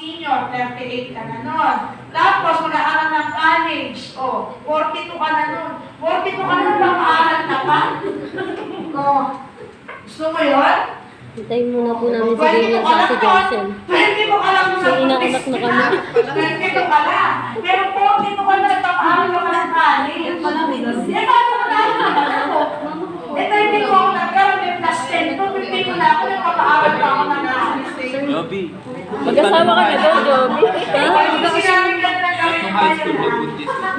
senior, 38 ka na nun. Tapos, mag-aaral ng college, 42 ka na nun. 42 ka na nun, mag-aaral ka pa? Gusto mo yun? Hintayin muna po namin si Daniel sa si Jocelyn. 22 ka lang So, inaanak na kami. 22 ka lang. Pero 42 ka na, nagpapaaral ka ng college. Yan ako na ito hindi ko ako nagkaroon ng plus 10 to, 15 na ako, nagpapaaral pa ako ng college. Joby. Mag-asawa ka na daw, Joby. Hindi sinabing gano'n lang kami.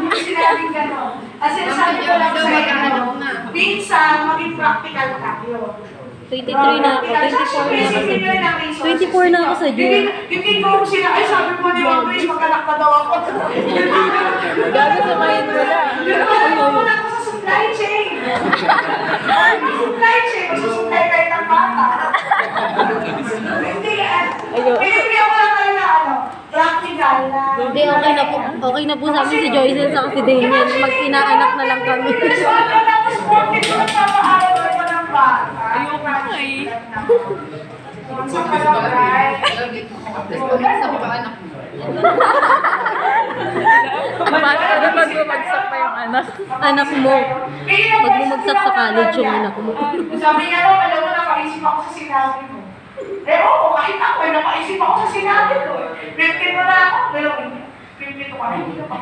Hindi sinabing gano'n. Kasi sabi ko lang sa inyo, minsan maging practical tayo. 23 na ako, 24 na ako. 24 na ako sa June. Hindi ko sila, ay sabi mo ni Ma'am Grace, magkanak pa daw ako. Gabi sa main mo na. Muna ako sa supply chain. Supply chain, masusupply kayo ng bata. Hindi, pinipili ako lang kayo na practical na. Hindi, okay na po sa amin si Joyce sa si Daniel. Mag-inaanak na lang kami. So, ano lang, supported ko lang sa maaaraw ko ng bata. Ayoko na eh. Sa kalabay. Sa paanak mo. Ano pag bumagsak pa yung anak mo? Pag bumagsak sa college yung anak mo. Sabi niya daw, alam mo, napaisip ako sa sinabi mo. Oo, kahit ako, napaisip ako sa sinabi ko. 15 mo na ako, pero 52 ka na, hindi ka pa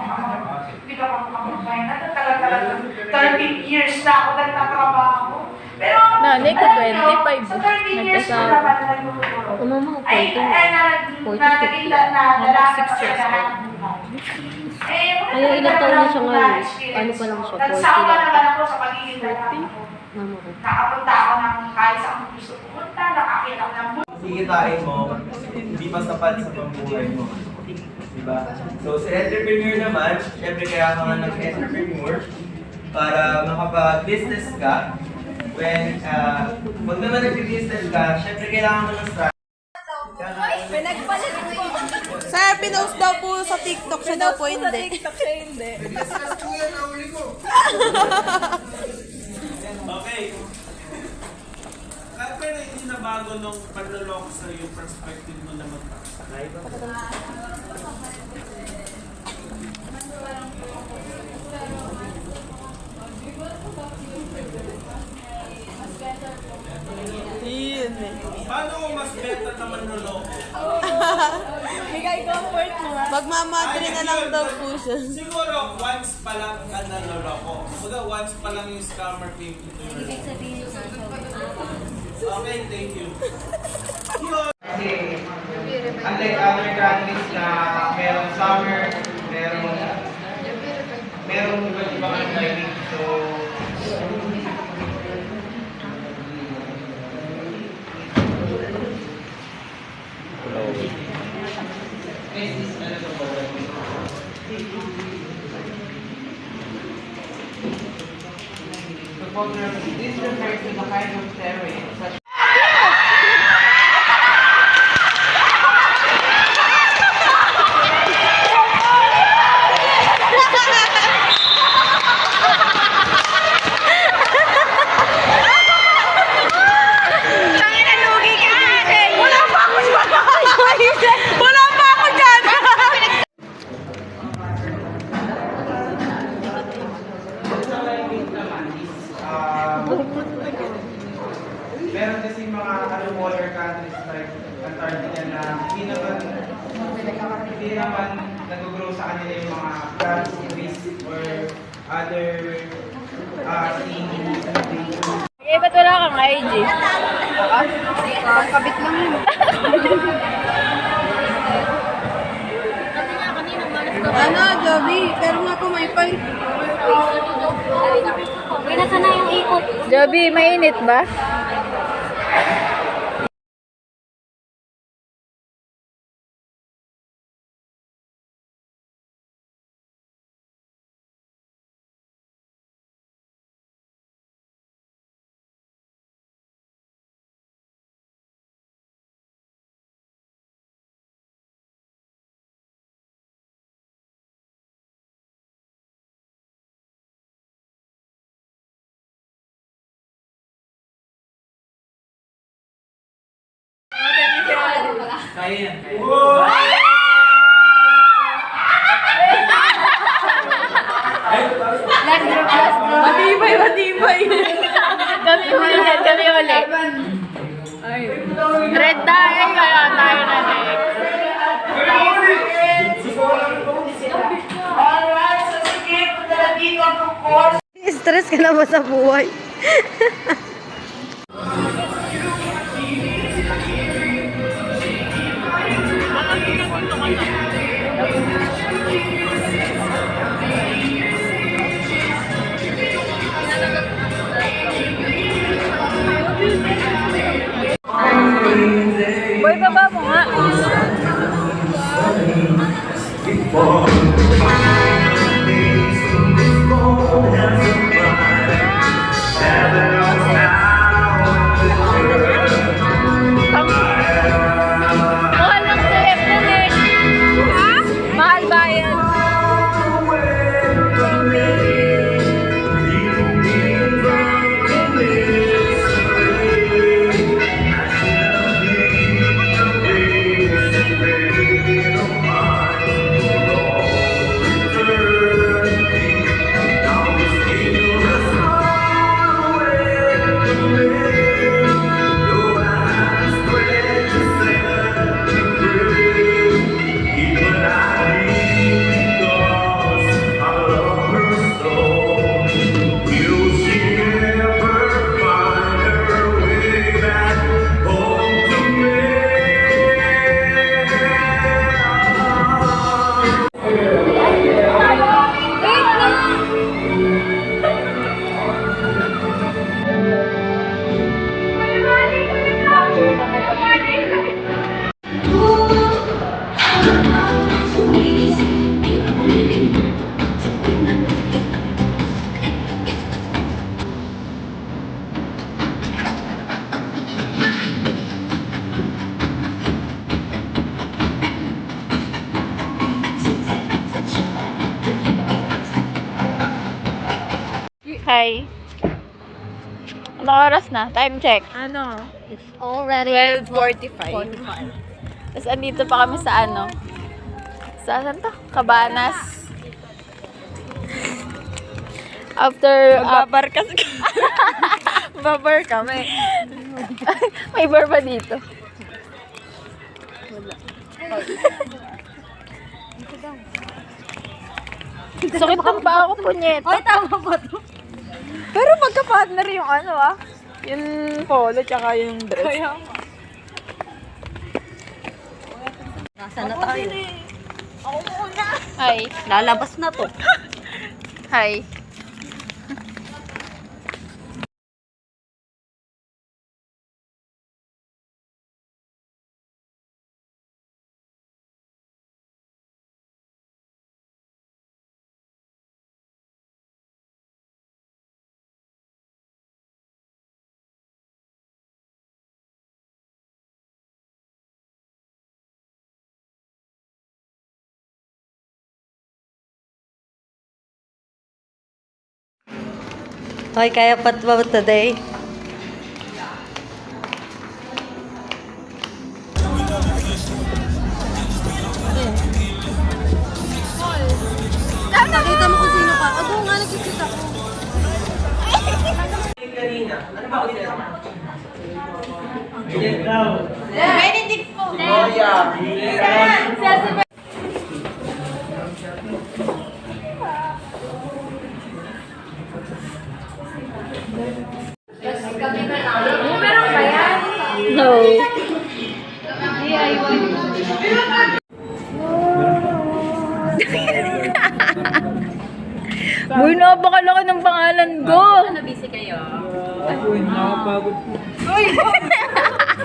makakapagpahin. Talagang 13 years na ako nagtatrabaho. Pero, Nanay ko, 25. sa 13 years ko naman na nagtuturo. Mama ko, 14. Naging dalaga sa lahat ng buhay. Kaya ilang taon na siya ngayon? Ano pa lang siya? 40 Nagsama lang. naman ako sa pagiging dalaga ko. Mama ko. Nakapunta ako ng kahit saan ko gusto pumunta, nakakita ako ng Sigitain mo, hindi pa sapat sa pambuhay mo. Diba? So, sa entrepreneur naman, syempre kaya ka nga nag-entrepreneur para makapag-business ka. When, pag naman nag-business ka, syempre kailangan mo ng strategy. Sir, pinost daw po sa TikTok, siya daw po hindi. Okay. Pero hindi na bago nung panloloko sa yung perspective mo na magpapakay. Paano mo mas beta na manloloko? Magmamadre na lang daw po siya. Siguro once pa lang ka nanloloko. Kumbaga once pa lang yung scammer came into your life. Okay, thank you. Kasi, unlike other countries na merong summer, merong iba't ibang climate. So, this refers to the kind of terrain such meron kasi mga water countries like Antarctica na hindi naman nag-grow sa kanila yung mga plants, trees, or other sea vegetation. Eh, ba't wala kang IG? Kabit lang yun. Ano, Joby? Pero nga po may pay. Nasa na yung ikot. Joby, mainit ba? Kaya yan. na ba sa buhay? Boy, baba mo nga. Mahal ng CF nun eh. Ha? Mahal bayan. Hi. Anong oras na? Time check. Ano? Already 12:45. Tapos andito pa kami sa ano? Saan to? Cabanas. After... Babar kasi. Babar kami. May bar ba dito? Sakit ng paa ko, punyeta. Ay, tama ba to? Pero magka-partner yung ano ah. Yung polo tsaka yung dress. Kaya Nasaan na tayo? Ako muna. Hi. Lalabas na to. Hi. Hoy, kaya pat ba today? Nakita mo kung sino ka? Ako nga nagkikita ko. Kanina, ano ba ulit? Benedict po. Oh, yeah. No. Boy, napakalaki ng pangalan ko. Nabisi kayo.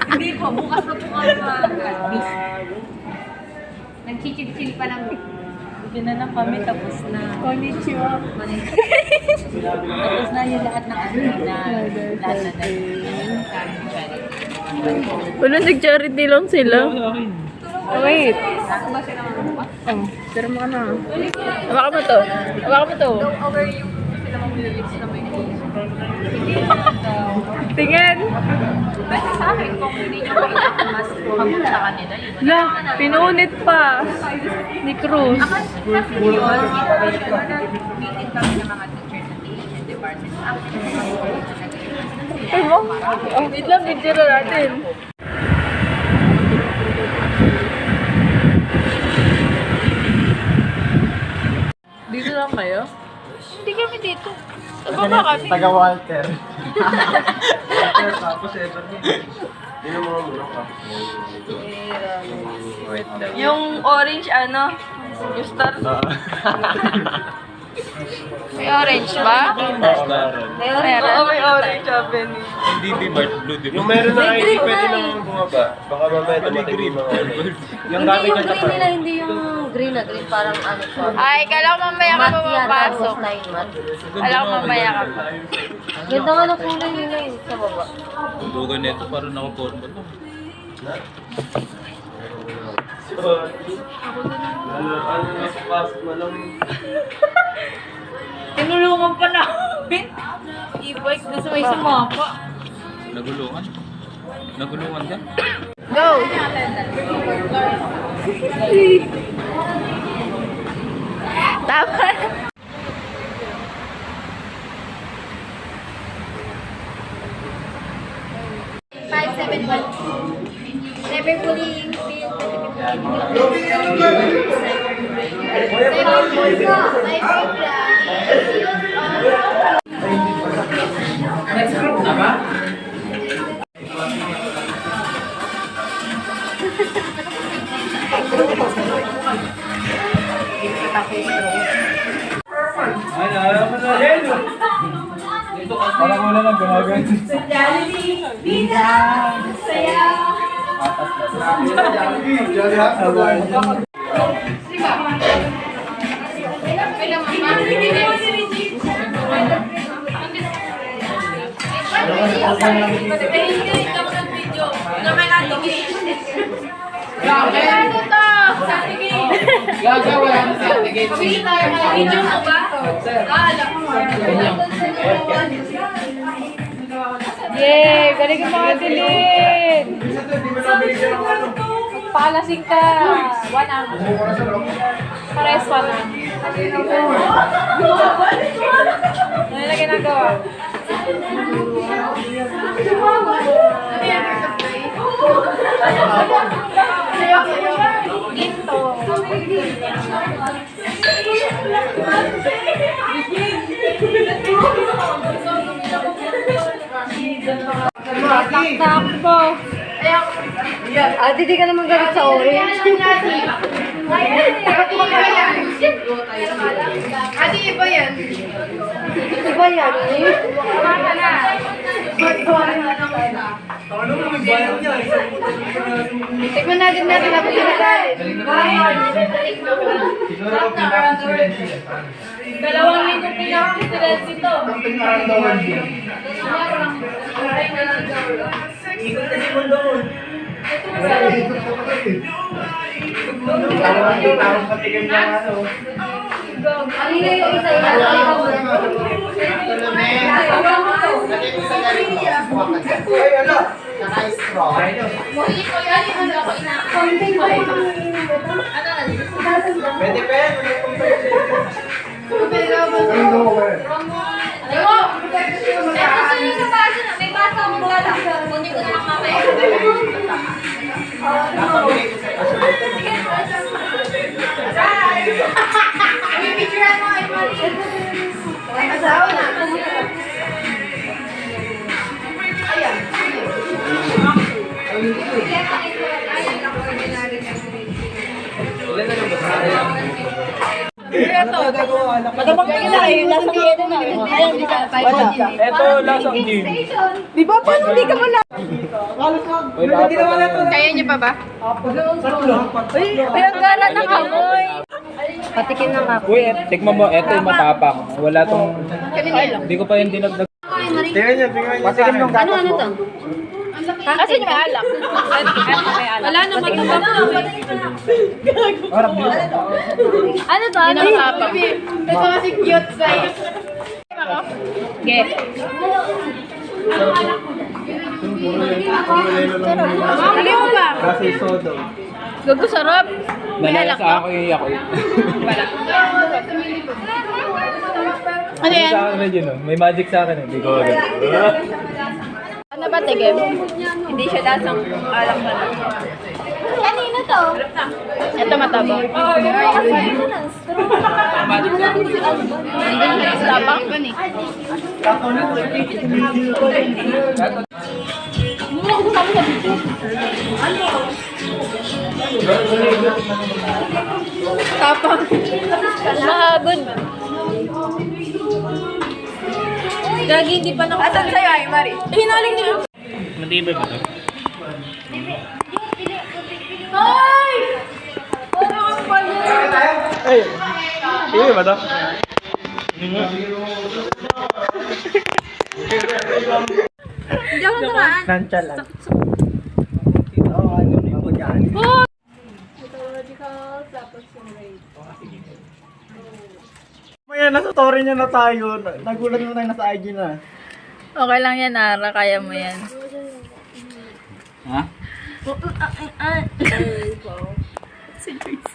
Hindi po, bukas na po kami busy. Nagchichil-chill pa lang. Buti na lang kami, tapos na. Konnichiwa. Tapos na yung lahat ng ano na lahat na Wala, nag-charity lang sila. Wait. Oh, pero mo ka na. Hawakan mo to. Hawakan mo to. Over yung sila mga lyrics na may Tingin. Pwede sa akin kung hindi nyo mas hamon sa kanila. Yun. La, pinunit pa. Ni Cruz. Kasi yun, meeting kami ng mga teachers at the Asian department. Actually, Ay mo? Oh, wait lang, video na natin. Dito lang kayo? hindi kami dito. Taga Walter. Walter, tapos Everton. Yun ang mga murang ka. Yung orange ano? Yung star? May orange ba? Meron. Oo, may orange sabi ni. Hindi di Bart Blue, di ba? Yung meron na ID, pwede nang bumaba. Baka mamaya dumating yung mga ano. Yung gamit na Green nila, hindi yung green na green. Parang ano siya. Ay, kala ko mamaya ka Matte yata. pumapasok. Style matte. Kala ko mamaya ka pa. Ganda nga ng kulay nila yun sa baba. Dugan nito, parang nakaporma to. Ano na sa pasok na lang. Tinulungan pa namin. E-bike na sa may sumapa. Nagulungan? Nagulungan ka? Go! Tama. Never fully Next group na ba? Ay, alam mo na rin. Parang wala nang gumagawin. Yay! Galing yung mga dilin! Palasing ka! 1 hour. Pares 1 hour. Ano na ginagawa? Dito. Takbo. Hindi ka naman galit sa orange. Ate, iba yan. Iba yan eh. Tignan natin ako sinagalit. Dalawang linggo pinaka-students ito. Ikot na si Mundo mo. Tawang patikim na ano. Ano yung isa yun? Ay, ano? Naka-straw. Pwede pa yan. May basa mo wala. Kundi ko na lang mamaya. Nakabili ko sa'yo. May picture mo, Iman. Asawa na. Ayan. Ilan na lang ba? Matabang ka na eh. Lasang gino na. Ito, lasang gin. Di ba? Paano hindi ka wala? Kaya niyo pa ba? Ay, ang gala ng amoy. Patikin na nga. Uy, tikman mo, eto yung matapang. Wala tong... Hindi ko pa yung dinagdag. Tingnan niya, tingnan niya. Patikim yung gatas mo. to? Kasi may alak. Wala naman ito. Harap din. Ano to? Ano matapang? Ito kasi cute sa'yo. Okay. Dali mo ba? Kasi sodo. Gago sarap. May Nalala alak sa ako yung ako. Wala. Ano yan? Sa akin rin yun, oh. May magic sa akin. Hindi ko agad. Ano ba tigim? Hindi siya lasang alak na lang. Kanina to? Ito mataba. Tapang. Tapang. Mahabon. Gagi, hindi pa nakita. Asan sa'yo, ay, Mari? Hinaling nila. Matibay ba ito? Ay! Ano ang pala? Ay! Matibay ba ito? Hindi ako naman. Nansya lang. Maya, nasa story niya na tayo. Nagulat na tayo nasa IG na. Okay lang yan, Ara. Kaya mo yan. Ha? Si Joyce.